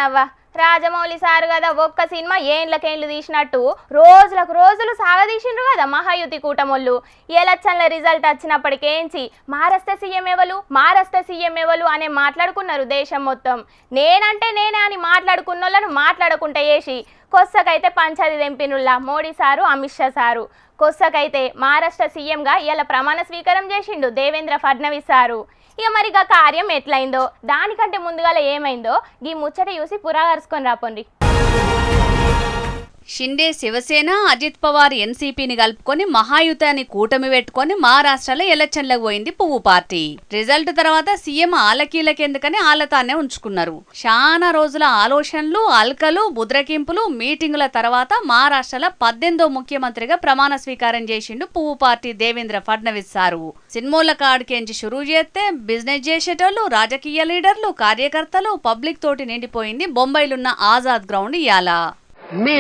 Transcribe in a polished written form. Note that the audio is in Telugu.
అవ్వ రాజమౌళి సార్ కదా ఒక్క సినిమా ఏండ్లకేండ్లు తీసినట్టు రోజులకు రోజులు సాగదీసిండ్రు కదా మహాయుతి కూటమోళ్ళు. ఎలక్షన్ల రిజల్ట్ వచ్చినప్పటికేంచి మారస్తే సీఎం ఎవలు అనే మాట్లాడుకున్నారు దేశం మొత్తం. నేనంటే నేనే అని మాట్లాడుకున్నోళ్ళను మాట్లాడకుంటే వేసి కొස්සకైతే పంచాది దెంపినుల్లా మోడీ సారు అమిత్ షా సారు. కొස්සకైతే మహారాష్ట్ర సీఎంగా ఇలా ప్రమాణ స్వీకారం చేసిండు దేవేంద్ర ఫడ్నవీస్ సారు. ఇక మరిగా కార్యం ఎట్లయిందో దానికంటే ముందుగాల ఏమైందో ఈ ముచ్చట చూసి పురాగరుసుకొని రాపోండి. షిండే శివసేన, అజిత్ పవార్ ఎన్సీపీని కలుపుకొని మహాయుతాన్ని కూటమి పెట్టుకొని మహారాష్ట్రలో ఎలక్షన్లకు పోయింది పువ్వు పార్టీ. రిజల్ట్ తర్వాత సీఎం ఆలకీలకెందుకని ఆలతానే ఉంచుకున్నారు. చాలా రోజుల ఆలోచనలు, అల్కలు, బుద్రకింపులు, మీటింగుల తర్వాత మహారాష్ట్రలో 18వ ముఖ్యమంత్రిగా ప్రమాణ స్వీకారం చేసిండు పువ్వు పార్టీ దేవేంద్ర ఫడ్నవీస్ సారు. సినిమాల కాడికెంచి షురూ చేస్తే బిజినెస్ చేసేటోళ్ళు, రాజకీయ లీడర్లు, కార్యకర్తలు, పబ్లిక్ తోటి నిండిపోయింది బొంబాయిలున్న ఆజాద్ గ్రౌండ్ ఇయాల. मी